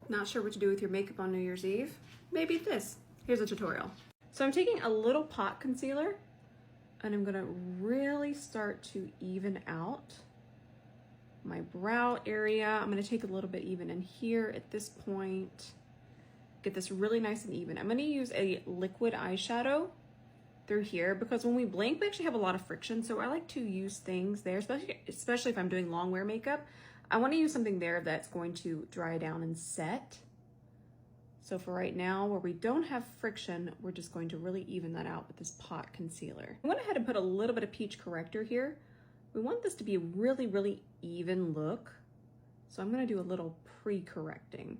Not sure what to do with your makeup on New Year's Eve? Maybe this. Here's a tutorial. So I'm taking a little pot concealer and I'm gonna really start to even out my brow area. I'm gonna take a little bit even in here at this point. Get this really nice and even. I'm gonna use a liquid eyeshadow through here because when we blink, we actually have a lot of friction. So I like to use things there, especially if I'm doing long wear makeup. I wanna use something there that's going to dry down and set. So for right now, where we don't have friction, we're just going to really even that out with this pot concealer. I went ahead and put a little bit of peach corrector here. We want this to be a really, really even look. So I'm gonna do a little pre-correcting.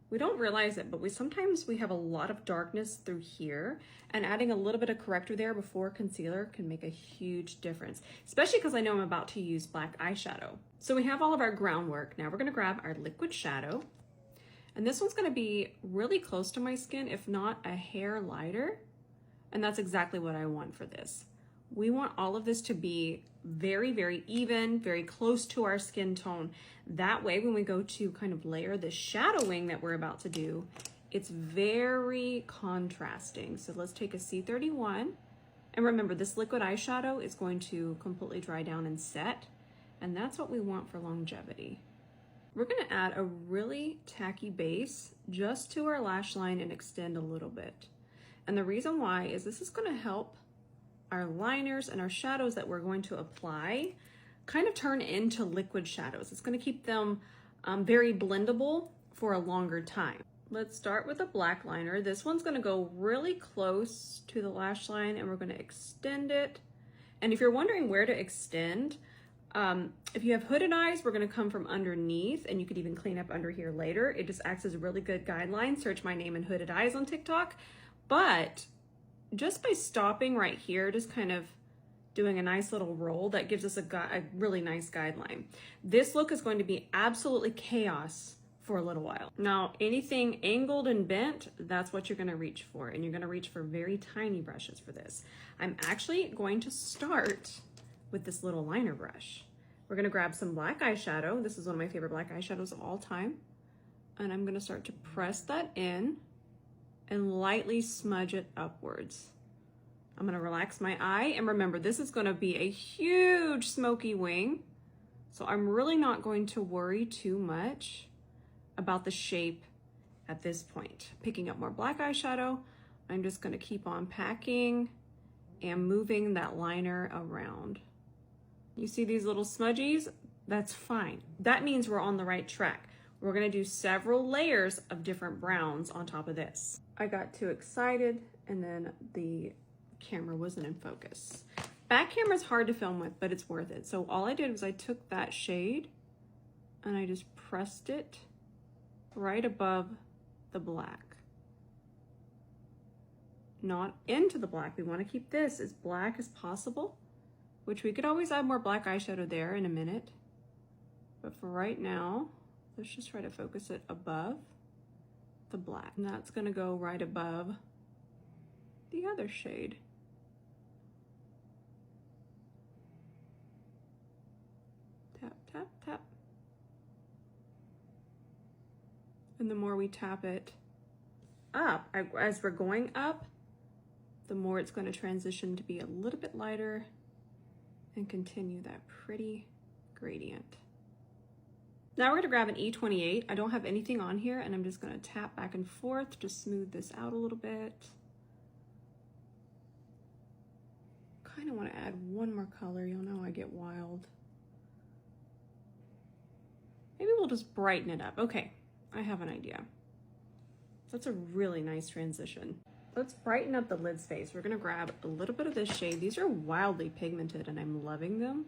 We don't realize it, but sometimes we have a lot of darkness through here, and adding a little bit of corrector there before concealer can make a huge difference, especially because I know I'm about to use black eyeshadow. So we have all of our groundwork. Now we're gonna grab our liquid shadow, and this one's gonna be really close to my skin, if not a hair lighter, and that's exactly what I want for this. We want all of this to be very, very even, very close to our skin tone. That way, when we go to kind of layer the shadowing that we're about to do, it's very contrasting. So let's take a C31. And remember, this liquid eyeshadow is going to completely dry down and set. And that's what we want for longevity. We're gonna add a really tacky base just to our lash line and extend a little bit. And the reason why is this is gonna help our liners and our shadows that we're going to apply kind of turn into liquid shadows. It's going to keep them very blendable for a longer time. Let's start with a black liner. This one's going to go really close to the lash line and we're going to extend it. And if you're wondering where to extend, if you have hooded eyes, we're going to come from underneath, and you could even clean up under here later. It just acts as a really good guideline. Search my name and hooded eyes on TikTok. But just by stopping right here, just kind of doing a nice little roll, that gives us a really nice guideline. This look is going to be absolutely chaos for a little while. Now, anything angled and bent, that's what you're gonna reach for, and you're gonna reach for very tiny brushes for this. I'm actually going to start with this little liner brush. We're gonna grab some black eyeshadow. This is one of my favorite black eyeshadows of all time. And I'm gonna start to press that in and lightly smudge it upwards. I'm gonna relax my eye, and remember, this is gonna be a huge smoky wing, so I'm really not going to worry too much about the shape at this point. Picking up more black eyeshadow, I'm just gonna keep on packing and moving that liner around. You see these little smudgies? That's fine. That means we're on the right track. We're gonna do several layers of different browns on top of this. I got too excited and then the camera wasn't in focus. Back camera's hard to film with, but it's worth it. So all I did was I took that shade and I just pressed it right above the black. Not into the black. We want to keep this as black as possible, which we could always add more black eyeshadow there in a minute. But for right now, let's just try to focus it above the black. And that's gonna go right above the other shade. Tap, tap, tap. And the more we tap it up, as we're going up, the more it's going to transition to be a little bit lighter and continue that pretty gradient. Now we're gonna grab an E28. I don't have anything on here, and I'm just gonna tap back and forth to smooth this out a little bit. Kind of want to add one more color. You'll know I get wild. Maybe we'll just brighten it up. Okay, I have an idea. That's a really nice transition. Let's brighten up the lid space. We're gonna grab a little bit of this shade. These are wildly pigmented and I'm loving them.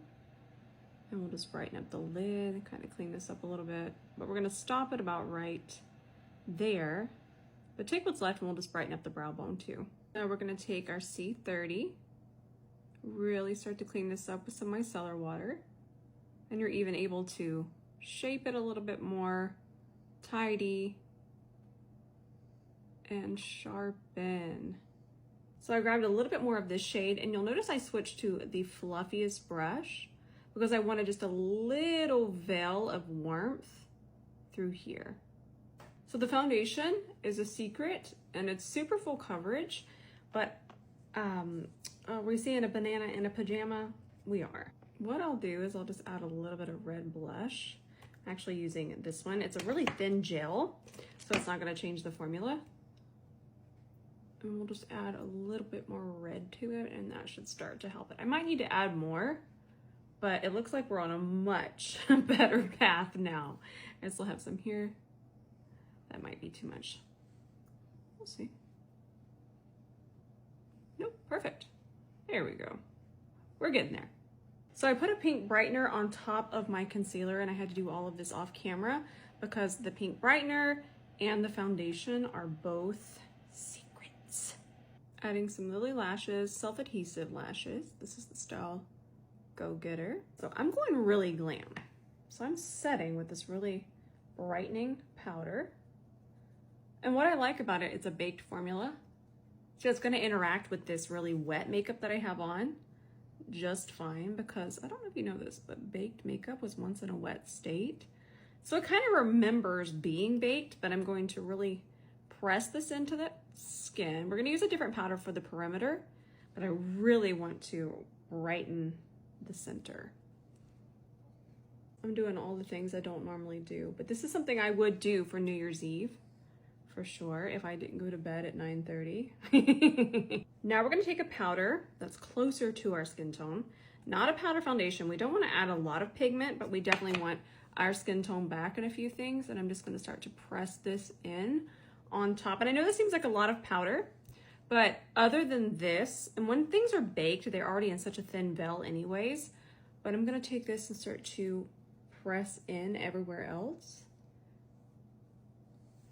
And we'll just brighten up the lid, kind of clean this up a little bit. But we're gonna stop it about right there. But take what's left and we'll just brighten up the brow bone too. Now we're gonna take our C30, really start to clean this up with some micellar water. And you're even able to shape it a little bit more, tidy, and sharpen. So I grabbed a little bit more of this shade, and you'll notice I switched to the fluffiest brush because I wanted just a little veil of warmth through here. So the foundation is a secret and it's super full coverage, but are we seeing a banana in a pajama? We are. What I'll do is I'll just add a little bit of red blush. I'm actually using this one. It's a really thin gel, so it's not gonna change the formula. And we'll just add a little bit more red to it, and that should start to help it. I might need to add more, but it looks like we're on a much better path now. I still have some here. That might be too much. We'll see. Nope, perfect. There we go. We're getting there. So I put a pink brightener on top of my concealer, and I had to do all of this off camera because the pink brightener and the foundation are both secrets. Adding some Lily lashes, self-adhesive lashes. This is the style Go Getter. So I'm going really glam. So I'm setting with this really brightening powder. And what I like about it, it's a baked formula. So it's gonna interact with this really wet makeup that I have on just fine, because I don't know if you know this, but baked makeup was once in a wet state. So it kind of remembers being baked, but I'm going to really press this into the skin. We're gonna use a different powder for the perimeter, but I really want to brighten the center. I'm doing all the things I don't normally do, but this is something I would do for New Year's Eve, for sure, if I didn't go to bed at 9:30. Now we're gonna take a powder that's closer to our skin tone, not a powder foundation. We don't wanna add a lot of pigment, but we definitely want our skin tone back in a few things, and I'm just gonna start to press this in on top. And I know this seems like a lot of powder, but other than this, and when things are baked, they're already in such a thin veil anyways, but I'm gonna take this and start to press in everywhere else.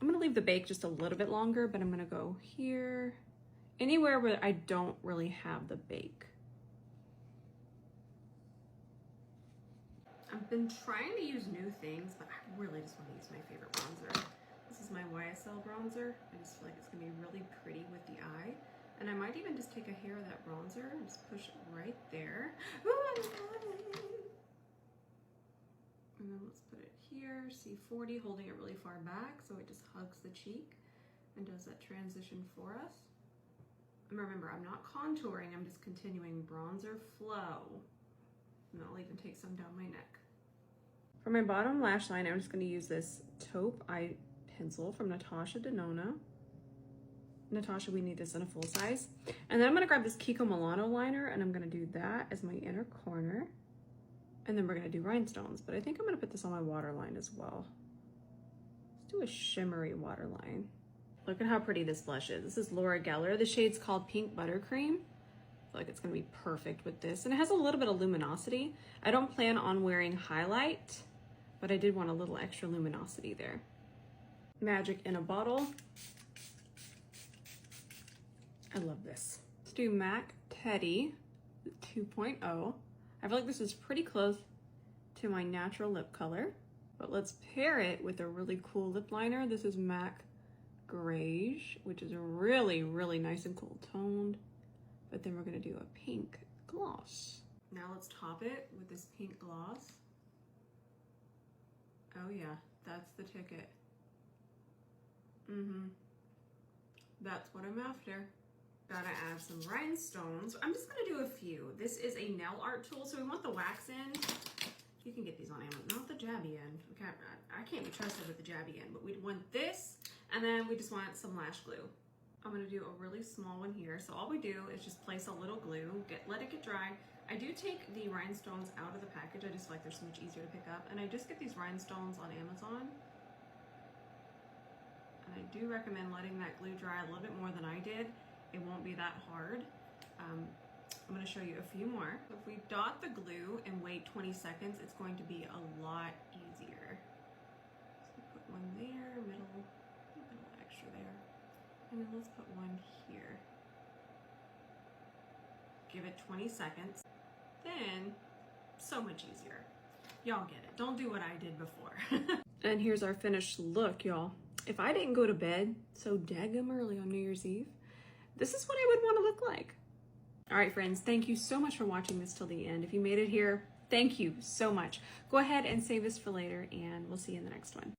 I'm gonna leave the bake just a little bit longer, but I'm gonna go here, anywhere where I don't really have the bake. I've been trying to use new things, but I really just want to use my favorite bronzer. This is my YSL bronzer. I just feel like it's gonna be really pretty with the eye. And I might even just take a hair of that bronzer and just push it right there. Ooh, I love it. And then let's put it here, C40, holding it really far back so it just hugs the cheek and does that transition for us. And remember, I'm not contouring, I'm just continuing bronzer flow. And I'll even take some down my neck. For my bottom lash line, I'm just gonna use this taupe eye pencil from 𝗕𝗘𝗧𝗬. Natasha, we need this in a full size. And then I'm gonna grab this Kiko Milano liner and I'm gonna do that as my inner corner. And then we're gonna do rhinestones, but I think I'm gonna put this on my waterline as well. Let's do a shimmery waterline. Look at how pretty this blush is. This is Laura Geller. The shade's called Pink Buttercream. I feel like it's gonna be perfect with this. And it has a little bit of luminosity. I don't plan on wearing highlight, but I did want a little extra luminosity there. Magic in a bottle. I love this. Let's do MAC Teddy 2.0. I feel like this is pretty close to my natural lip color, but let's pair it with a really cool lip liner. This is MAC Grayish, which is really, really nice and cool toned. But then we're gonna do a pink gloss. Now let's top it with this pink gloss. Oh yeah, that's the ticket. That's what I'm after. Gotta add some rhinestones. I'm just gonna do a few. This is a nail art tool, so we want the wax end. You can get these on Amazon, not the jabby end. I can't be trusted with the jabby end, but we want this, and then we just want some lash glue. I'm gonna do a really small one here. So all we do is just place a little glue, let it get dry. I do take the rhinestones out of the package. I just feel like they're so much easier to pick up, and I just get these rhinestones on Amazon. And I do recommend letting that glue dry a little bit more than I did. It won't be that hard. I'm gonna show you a few more. If we dot the glue and wait 20 seconds, it's going to be a lot easier. So put one there, middle extra there. And then let's put one here. Give it 20 seconds. Then, so much easier. Y'all get it. Don't do what I did before. And here's our finished look, y'all. If I didn't go to bed so daggum early on New Year's Eve, this is what I would want to look like. All right, friends, thank you so much for watching this till the end. If you made it here, thank you so much. Go ahead and save this for later, and we'll see you in the next one.